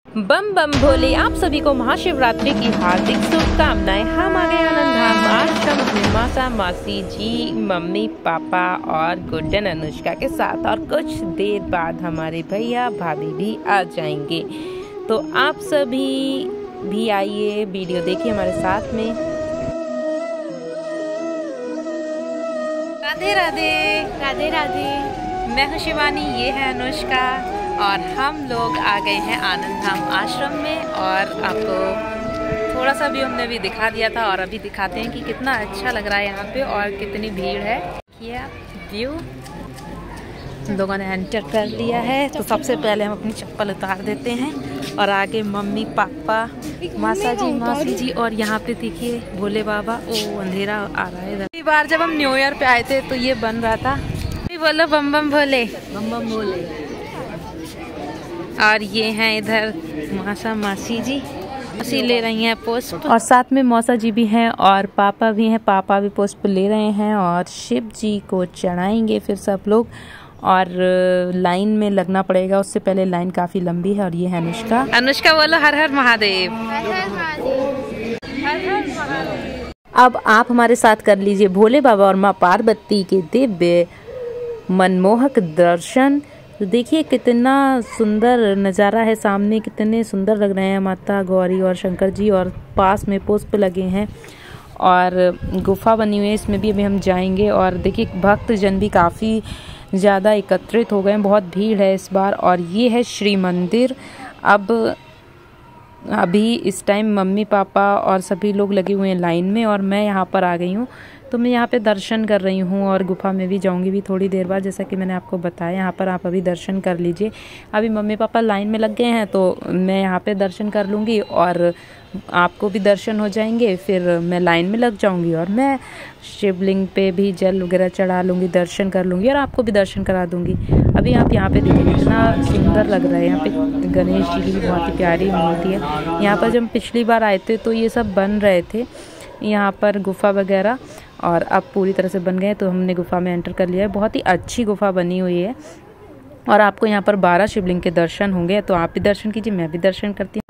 बम बम भोले। आप सभी को महाशिवरात्रि की हार्दिक शुभकामनाएं। हम आ गए आनंद धाम आश्रम में मासा मासी जी, मम्मी पापा और गुड्डन अनुष्का के साथ, और कुछ देर बाद हमारे भैया भाभी भी आ जाएंगे। तो आप सभी भी आइए, वीडियो देखिए हमारे साथ में। राधे राधे। राधे राधे। मैं हूँ शिवानी, ये है अनुष्का, और हम लोग आ गए हैं आनंद धाम आश्रम में। और आपको थोड़ा सा भी हमने भी दिखा दिया था, और अभी दिखाते हैं कि कितना अच्छा लग रहा है यहाँ पे और कितनी भीड़ है। ये व्यू लोगों ने एंटर कर लिया है। तो सबसे पहले हम अपनी चप्पल उतार देते हैं, और आगे मम्मी पापा, मासा जी, मासी जी, और यहाँ पे देखिए भोले बाबा। ओ अंधेरा आ रहा है। पहली बार जब हम न्यू ईयर पे आए थे तो ये बन रहा था। बोलो बम बम भोले। बम बम भोले। और ये हैं इधर मासा मासी जी, मासी ले रही हैं पुष्प, और साथ में मौसा जी भी हैं और पापा भी हैं। पापा भी पुष्प ले रहे हैं और शिव जी को चढ़ाएंगे फिर सब लोग। और लाइन में लगना पड़ेगा, उससे पहले लाइन काफी लंबी है। और ये है अनुष्का। अनुष्का बोलो हर हर महादेव। हर हर महादेव। हर हर महादेव। अब आप हमारे साथ कर लीजिए भोले बाबा और माँ पार्वती के दिव्य मनमोहक दर्शन। तो देखिए कितना सुंदर नज़ारा है सामने, कितने सुंदर लग रहे हैं माता गौरी और शंकर जी, और पास में पुष्प लगे हैं और गुफा बनी हुई है, इसमें भी अभी हम जाएंगे। और देखिए भक्त जन भी काफ़ी ज़्यादा एकत्रित हो गए हैं, बहुत भीड़ है इस बार। और ये है श्री मंदिर। अब अभी इस टाइम मम्मी पापा और सभी लोग लगे हुए हैं लाइन में, और मैं यहाँ पर आ गई हूँ। तो मैं यहाँ पे दर्शन कर रही हूँ, और गुफा में भी जाऊँगी भी थोड़ी देर बाद, जैसा कि मैंने आपको बताया। यहाँ पर आप अभी दर्शन कर लीजिए। अभी मम्मी पापा लाइन में लग गए हैं, तो मैं यहाँ पे दर्शन कर लूँगी और आपको भी दर्शन हो जाएंगे। फिर मैं लाइन में लग जाऊँगी और मैं शिवलिंग पे भी जल वगैरह चढ़ा लूँगी, दर्शन कर लूँगी, और आपको भी दर्शन करा दूँगी। अभी आप यहाँ पे देखिए कितना सुंदर लग रहा है। यहाँ पे गणेश जी की भी बहुत ही प्यारी मूर्ति है। यहाँ पर जब पिछली बार आए थे तो ये सब बन रहे थे यहाँ पर गुफा वगैरह, और अब पूरी तरह से बन गए। तो हमने गुफा में एंटर कर लिया है। बहुत ही अच्छी गुफा बनी हुई है, और आपको यहाँ पर 12 शिवलिंग के दर्शन होंगे। तो आप भी दर्शन कीजिए, मैं भी दर्शन करती हूँ।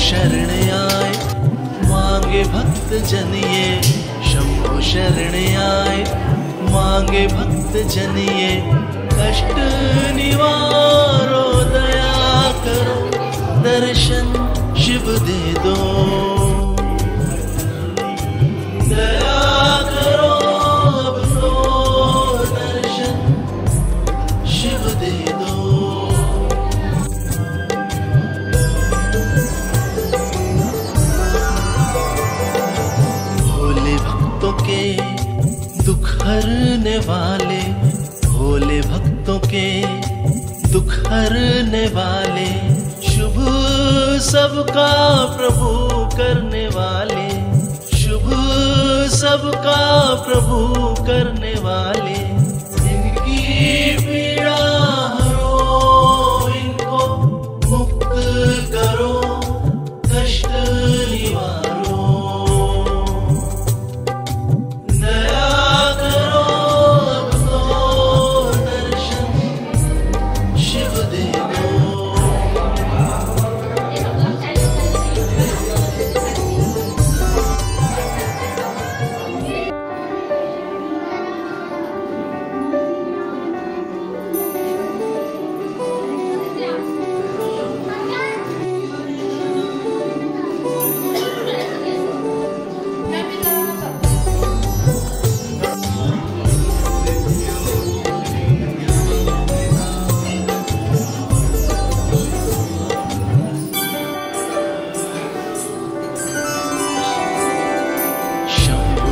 शरण आए मांगे भक्त जनिए, शंभो शरण आए मांगे भक्त जनिए। कष्ट निवारो दया करो, दर्शन शिव दे दो। दया करो अब तो दर्शन शिव दे दो। दुख हरने वाले, भोले भक्तों के दुख हरने वाले, शुभ सबका प्रभु करने वाले, शुभ सबका प्रभु करने वाले। इनकी पीड़ा हरो, इनको मुक्त करो, कष्ट निवारो।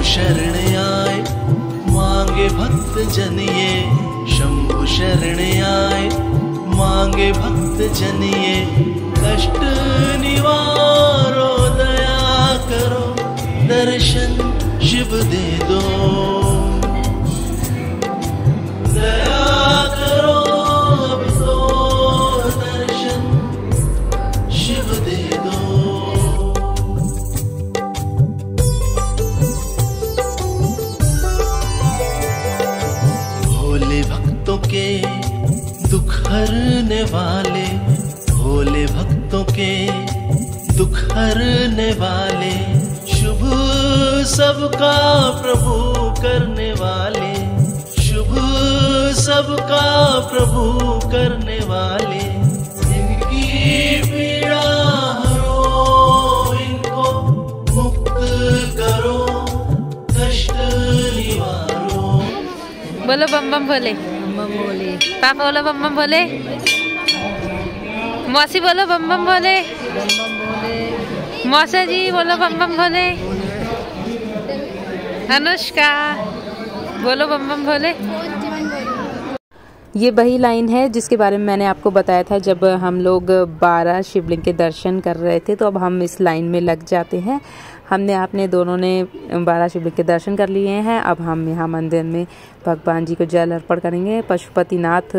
शरण आए मांगे भक्त जनिए, शंभु शरण आए मांगे भक्त जनिए। कष्ट निवार शिव दे दो। भोले भक्तों के दुख हरने वाले, भोले भक्तों के दुख हरने वाले, शुभ सबका प्रभु करने वाले, शुभ सबका प्रभु करने वाले, इनकी पीड़ा हरो, इनको मुक्त करो, कष्ट निवारो। बोलो बम बम भोले, बम भोले। पापा बोलो बम बम भोले, मौसी बोलो बम बम भोले, मौसा जी बोलो बम बम भोले, अनुष्का बोलो बम बम भोले। ये वही लाइन है जिसके बारे में मैंने आपको बताया था जब हम लोग 12 शिवलिंग के दर्शन कर रहे थे, तो अब हम इस लाइन में लग जाते हैं। हमने आपने दोनों ने 12 शिवलिंग के दर्शन कर लिए हैं। अब हम यहाँ मंदिर में भगवान जी को जल अर्पण करेंगे, पशुपतिनाथ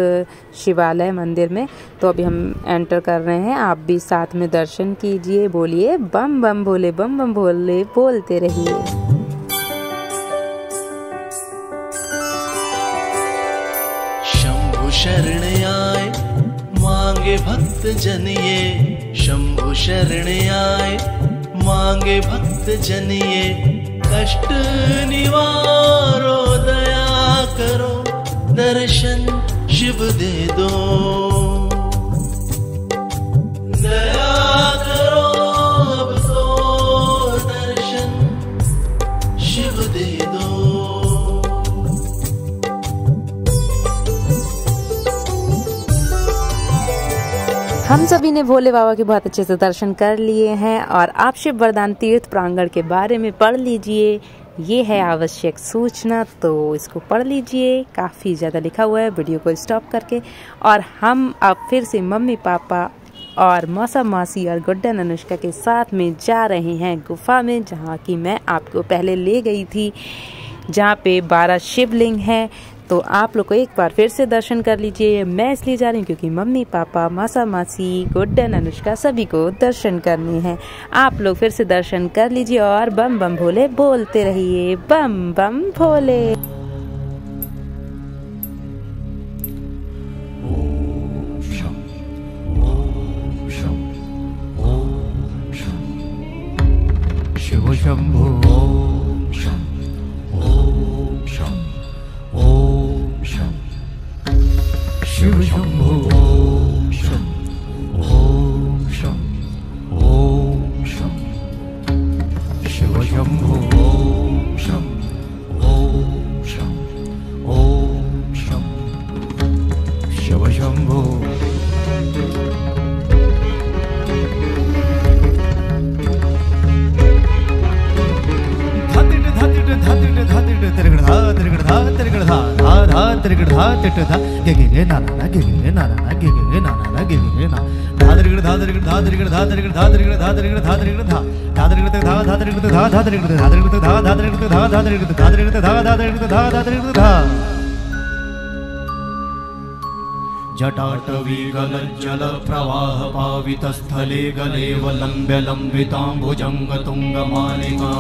शिवालय मंदिर में। तो अभी हम एंटर कर रहे हैं, आप भी साथ में दर्शन कीजिए, बोलिए बम बम भोले, बम बम भोले बोलते रहिए। शरण आए मांगे भक्त जन ये, शंभु शरण आए मांगे भक्त जन ये, कष्ट निवारो दया करो, दर्शन शिव दे दो, दया करो अब तो दर्शन शिव दे दो। हम सभी ने भोले बाबा के बहुत अच्छे से दर्शन कर लिए हैं और आप शिव वरदान तीर्थ प्रांगण के बारे में पढ़ लीजिए। ये है आवश्यक सूचना, तो इसको पढ़ लीजिए, काफ़ी ज़्यादा लिखा हुआ है, वीडियो को स्टॉप करके। और हम अब फिर से मम्मी पापा और मौसा मासी और गुड्डन अनुष्का के साथ में जा रहे हैं गुफा में, जहाँ की मैं आपको पहले ले गई थी, जहाँ पे 12 शिवलिंग हैं। तो आप लोग को एक बार फिर से दर्शन कर लीजिए। मैं इसलिए जा रही हूँ क्योंकि मम्मी पापा मौसा मासी गुड्डन अनुष्का सभी को दर्शन करने हैं। आप लोग फिर से दर्शन कर लीजिए और बम बम भोले बोलते रहिए, बम बम भोले। शिव शंभो शिव शंभो ओम शं ओम शं ओम शं शिव शंभो ओम शं ओम शं ओम शं शिव शंभो। जटाटवीगलज्जल प्रवाह पावितस्थले गलेव लम्ब्य लम्बिताम्बुजंग तुंगमालिका।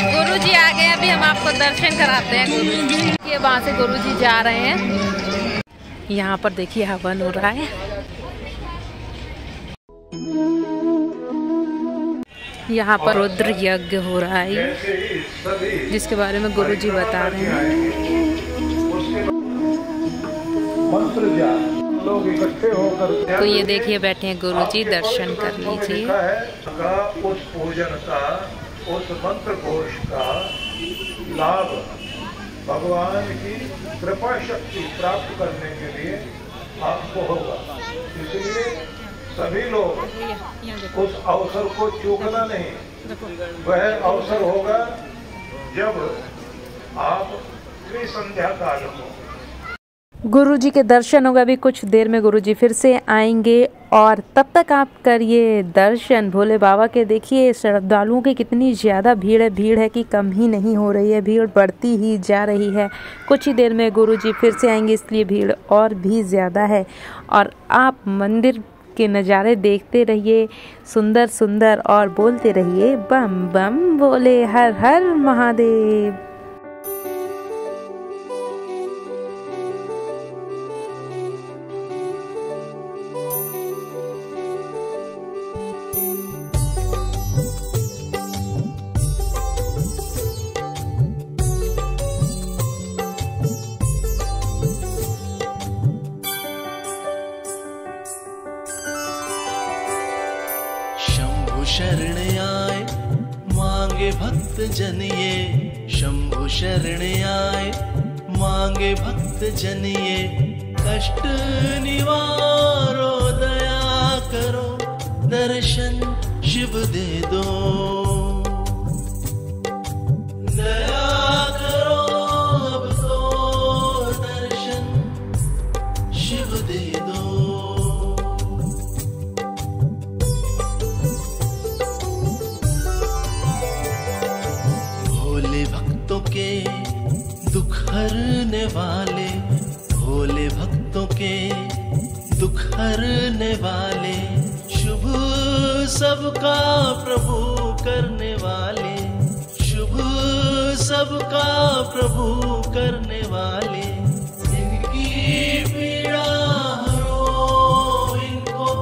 गुरुजी आ गए, अभी हम आपको दर्शन कराते हैं गुरुजी के। वहाँ से गुरुजी जा रहे हैं। यहाँ पर देखिए हवन हो रहा है। यहाँ पर रुद्र यज्ञ हो रहा है जिसके बारे में गुरुजी बता रहे हैं। तो ये देखिए बैठे हैं गुरुजी, दर्शन कर लीजिए। उस पूजन का, उस मंत्र घोष का लाभ भगवान की कृपा शक्ति प्राप्त करने के लिए आपको होगा। इसलिए सभी लोग उस अवसर को चूकना नहीं। वह अवसर होगा जब आप त्रिसंध्या काल को गुरुजी के दर्शन होगा। अभी कुछ देर में गुरुजी फिर से आएंगे और तब तक आप करिए दर्शन भोले बाबा के। देखिए श्रद्धालुओं की कितनी ज़्यादा भीड़ है कि कम ही नहीं हो रही है, भीड़ बढ़ती ही जा रही है। कुछ ही देर में गुरुजी फिर से आएंगे, इसलिए भीड़ और भी ज़्यादा है। और आप मंदिर के नज़ारे देखते रहिए सुंदर सुंदर और बोलते रहिए बम बम भोले, हर हर महादेव। शरण आए मांगे भक्त जन ये, शंभु शरण आए मांगे भक्त जन ये। कष्ट निवारो दया करो, दर्शन शिव दे दो। दया करो अब तो दर्शन शिव दे दो। भक्तों के दुख हरने वाले, भोले भक्तों के दुख हरने वाले, शुभ सबका प्रभु करने वाले, शुभ सबका प्रभु करने वाले। इनकी पीड़ा हरो, इनको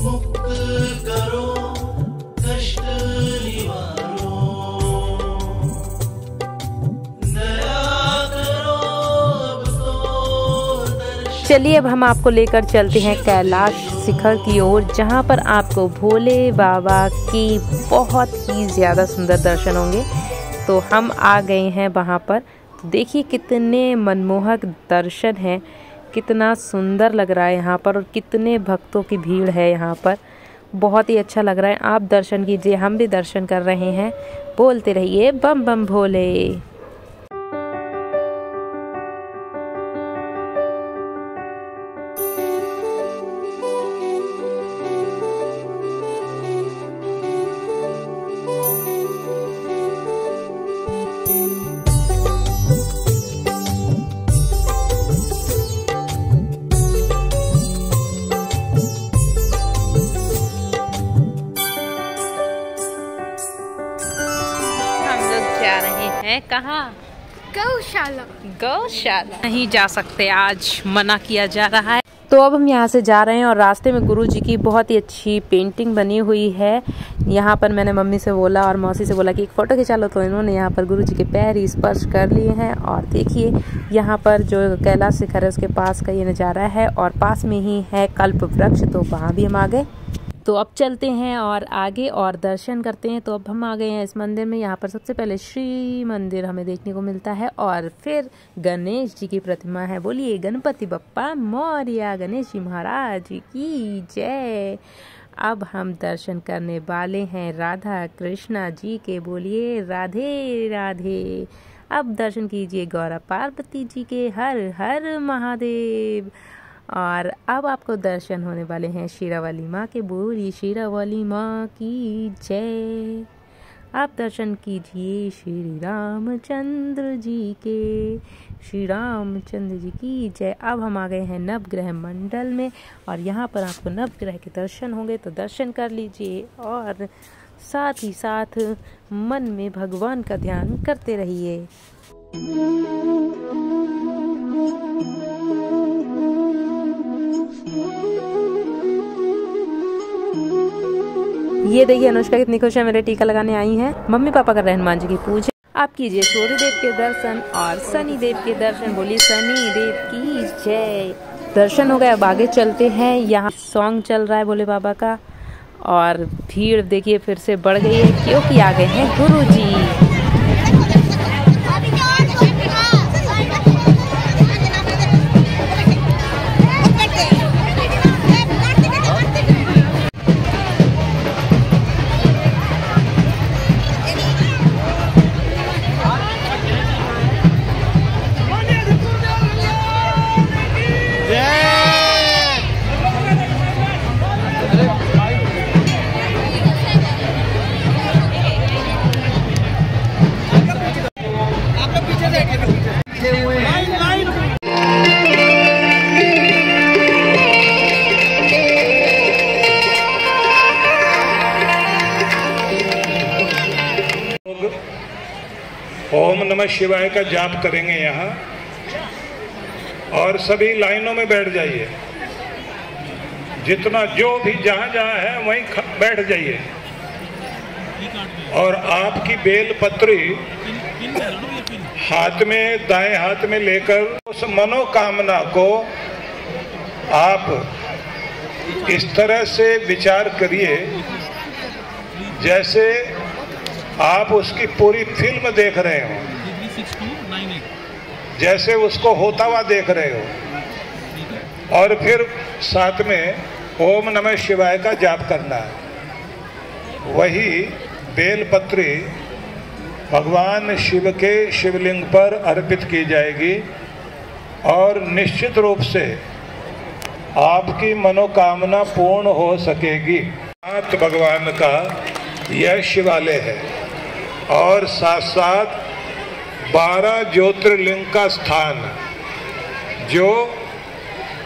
मुक्त करो, कष्ट निवारो। चलिए अब हम आपको लेकर चलते हैं कैलाश शिखर की ओर, जहाँ पर आपको भोले बाबा की बहुत ही ज़्यादा सुंदर दर्शन होंगे। तो हम आ गए हैं वहाँ पर। तो देखिए कितने मनमोहक दर्शन हैं, कितना सुंदर लग रहा है यहाँ पर और कितने भक्तों की भीड़ है यहाँ पर। बहुत ही अच्छा लग रहा है। आप दर्शन कीजिए, हम भी दर्शन कर रहे हैं। बोलते रहिए बम बम भोले। जा रहे हैं कहाँ? गौशाला। गौशाला नहीं जा सकते, आज मना किया जा रहा है। तो अब हम यहाँ से जा रहे हैं और रास्ते में गुरु जी की बहुत ही अच्छी पेंटिंग बनी हुई है। यहाँ पर मैंने मम्मी से बोला और मौसी से बोला कि एक फ़ोटो खिंचा लो, तो इन्होंने यहाँ पर गुरु जी के पैर स्पर्श कर लिए हैं। और देखिए यहाँ पर जो कैलाश शिखर है उसके पास का ये नज़ारा है और पास में ही है कल्प वृक्ष, तो वहाँ भी हम आ गए। तो अब चलते हैं और आगे और दर्शन करते हैं। तो अब हम आ गए हैं इस मंदिर में। यहाँ पर सबसे पहले श्री मंदिर हमें देखने को मिलता है और फिर गणेश जी की प्रतिमा है। बोलिए गणपति बप्पा मौर्य, गणेश जी महाराज की जय। अब हम दर्शन करने वाले हैं राधा कृष्णा जी के। बोलिए राधे राधे। अब दर्शन कीजिए गौरा पार्वती जी के। हर हर महादेव। और अब आपको दर्शन होने वाले हैं शेरावाली माँ के। बोलिए शेरावाली माँ की जय। आप दर्शन कीजिए श्री रामचंद्र जी के। श्री रामचंद्र जी की जय। अब हम आ गए हैं नवग्रह मंडल में और यहाँ पर आपको नवग्रह के दर्शन होंगे, तो दर्शन कर लीजिए और साथ ही साथ मन में भगवान का ध्यान करते रहिए। ये देखिए अनुष्का कितनी खुश है, मेरे टीका लगाने आई हैं। मम्मी पापा कर रहे हैं हनुमान जी की पूजा। आप कीजिए सूर्यदेव के दर्शन और शनि देव के दर्शन। बोलिए शनि देव की जय। दर्शन हो गए, अब आगे चलते हैं। यहाँ सॉन्ग चल रहा है भोले बाबा का और भीड़ देखिए फिर से बढ़ गई है क्योंकि आ गए हैं गुरु जी। नमः शिवाय का जाप करेंगे यहाँ, और सभी लाइनों में बैठ जाइए। जितना जो भी जहाँ जहाँ है वहीं बैठ जाइए, और आपकी बेलपत्री हाथ में, दाएं हाथ में लेकर उस मनोकामना को आप इस तरह से विचार करिए जैसे आप उसकी पूरी फिल्म देख रहे हो, जैसे उसको होता हुआ देख रहे हो। और फिर साथ में ओम नमः शिवाय का जाप करना है। वही बेलपत्री भगवान शिव के शिवलिंग पर अर्पित की जाएगी, और निश्चित रूप से आपकी मनोकामना पूर्ण हो सकेगी। नाथ भगवान का यह शिवालय है, और साथ साथ 12 ज्योतिर्लिंग का स्थान जो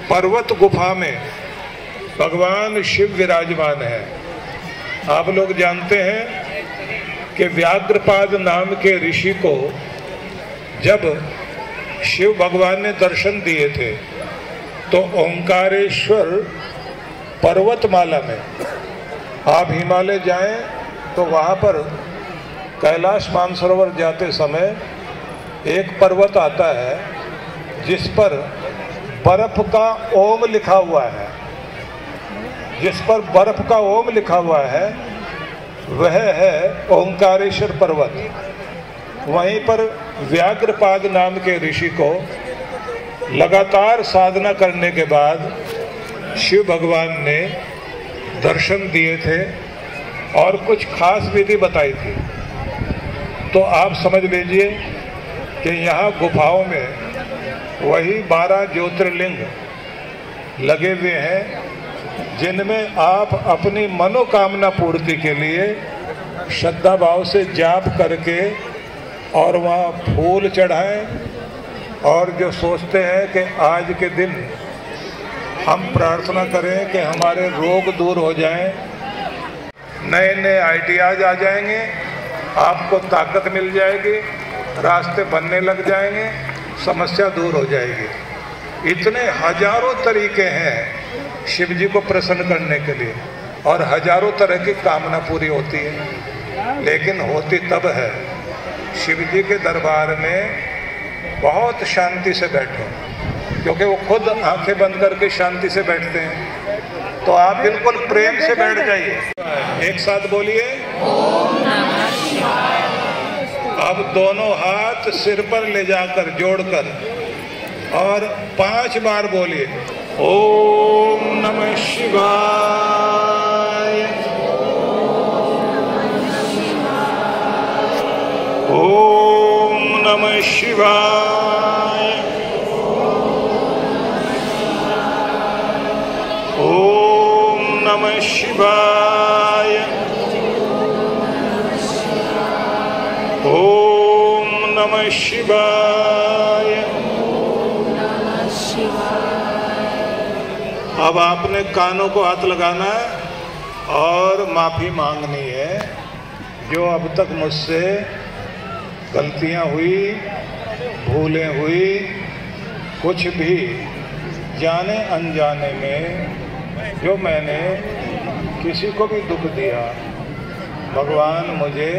पर्वत गुफा में भगवान शिव विराजमान है। आप लोग जानते हैं कि व्याघ्रपाद नाम के ऋषि को जब शिव भगवान ने दर्शन दिए थे तो ओंकारेश्वर पर्वतमाला में, आप हिमालय जाएं तो वहाँ पर कैलाश मानसरोवर जाते समय एक पर्वत आता है जिस पर बर्फ का ओम लिखा हुआ है। जिस पर बर्फ का ओम लिखा हुआ है वह है ओंकारेश्वर पर्वत। वहीं पर व्याघ्रपाद नाम के ऋषि को लगातार साधना करने के बाद शिव भगवान ने दर्शन दिए थे और कुछ खास विधि बताई थी। तो आप समझ लीजिए कि यहाँ गुफाओं में वही 12 ज्योतिर्लिंग लगे हुए हैं जिनमें आप अपनी मनोकामना पूर्ति के लिए श्रद्धा भाव से जाप करके और वहाँ फूल चढ़ाएं, और जो सोचते हैं कि आज के दिन हम प्रार्थना करें कि हमारे रोग दूर हो जाएं, नए नए आइडियाज आ जाएंगे, आपको ताकत मिल जाएगी, रास्ते बनने लग जाएंगे, समस्या दूर हो जाएगी। इतने हजारों तरीके हैं शिव जी को प्रसन्न करने के लिए, और हजारों तरह की कामना पूरी होती है। लेकिन होती तब है शिव जी के दरबार में बहुत शांति से बैठो, क्योंकि वो खुद आंखें बंद करके शांति से बैठते हैं। तो आप बिल्कुल प्रेम से बैठ जाइए। एक साथ बोलिए ओम नमः शिवाय। अब दोनों हाथ सिर पर ले जाकर जोड़कर और 5 बार बोलिए ओम नमः शिवाय। ओम नमः शिवाय। ओम नमः शिवाय। ओम नमः शिवाय। अब आपने कानों को हाथ लगाना है और माफ़ी मांगनी है जो अब तक मुझसे गलतियां हुई, भूलें हुई, कुछ भी जाने अनजाने में जो मैंने किसी को भी दुख दिया, भगवान मुझे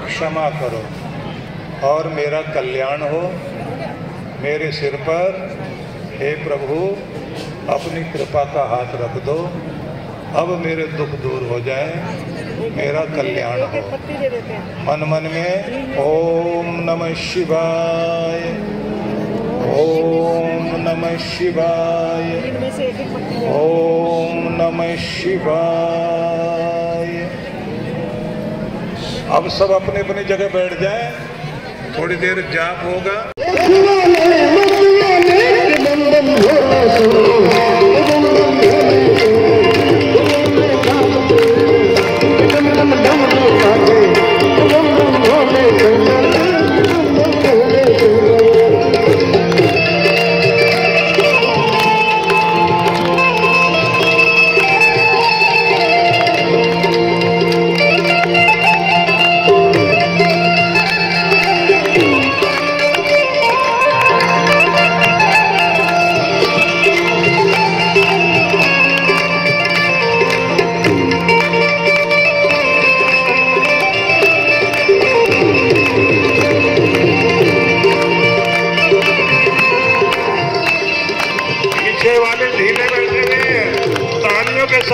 क्षमा करो और मेरा कल्याण हो। मेरे सिर पर हे प्रभु अपनी कृपा का हाथ रख दो, अब मेरे दुख दूर हो जाए, मेरा कल्याण हो। मन मन में ओम नमः शिवाय, ओम नमः शिवाय, ओम नमः शिवाय। अब सब अपने अपनी जगह बैठ जाएं, थोड़ी देर जाप होगा।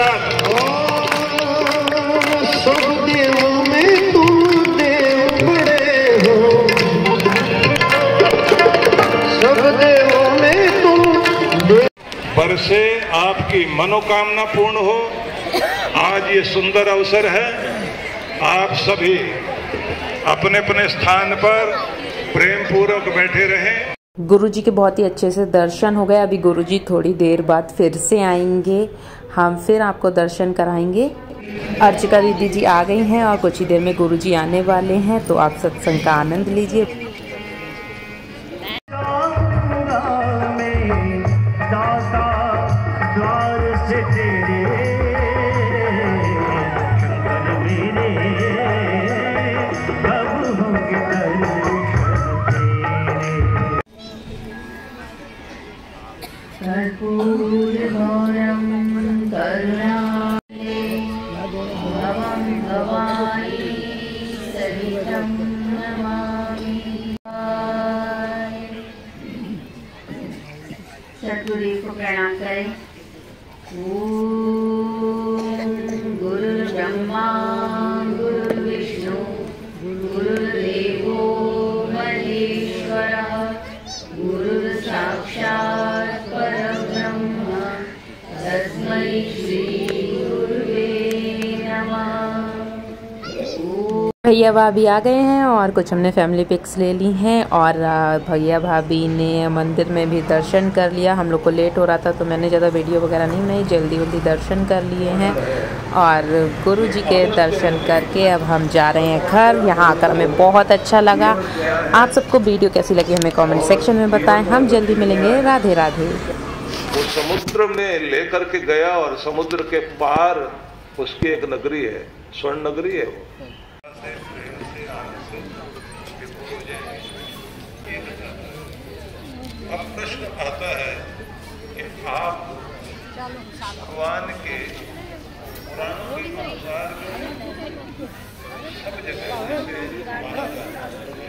साथ। सब देवों में तुम देव बड़े हो, सब देवों में तुम देव। बरसे आपकी मनोकामना पूर्ण हो। आज ये सुंदर अवसर है, आप सभी अपने अपने स्थान पर प्रेम पूर्वक बैठे रहें। गुरुजी के बहुत ही अच्छे से दर्शन हो गए। अभी गुरुजी थोड़ी देर बाद फिर से आएंगे, हम फिर आपको दर्शन कराएंगे। अर्चिका दीदी जी आ गई हैं और कुछ ही देर में गुरुजी आने वाले हैं, तो आप सत्संग का आनंद लीजिए। कर्पूरगौरं करुणालये भवं भवानी सहितं नमामि। सतगुरु को प्रणाम करें। ओम गुरुर्ब्रह्मा गुरुर्विष्णु गुरुर्देवो महेश्वरः गुरुर्साक्षात् परब्रह्म तस्मै श्री गुरुवे नमः। भैया भाभी आ गए हैं और कुछ हमने फैमिली पिक्स ले ली हैं और भैया भाभी ने मंदिर में भी दर्शन कर लिया। हम लोग को लेट हो रहा था तो मैंने ज़्यादा वीडियो वगैरह नहीं बनाई, जल्दी जल्दी दर्शन कर लिए हैं और गुरुजी के दर्शन करके अब हम जा रहे हैं घर। यहाँ आकर हमें बहुत अच्छा लगा। आप सबको वीडियो कैसी लगी हमें कमेंट सेक्शन में बताएं। हम जल्दी मिलेंगे। राधे राधे। वो समुद्र में लेकर के गया और समुद्र के पार उसकी एक नगरी है, स्वर्ण नगरी है वो। अब प्रश्न आता है कि आप भगवान के पुराणों के अनुसार सब जगह से माना जाता है।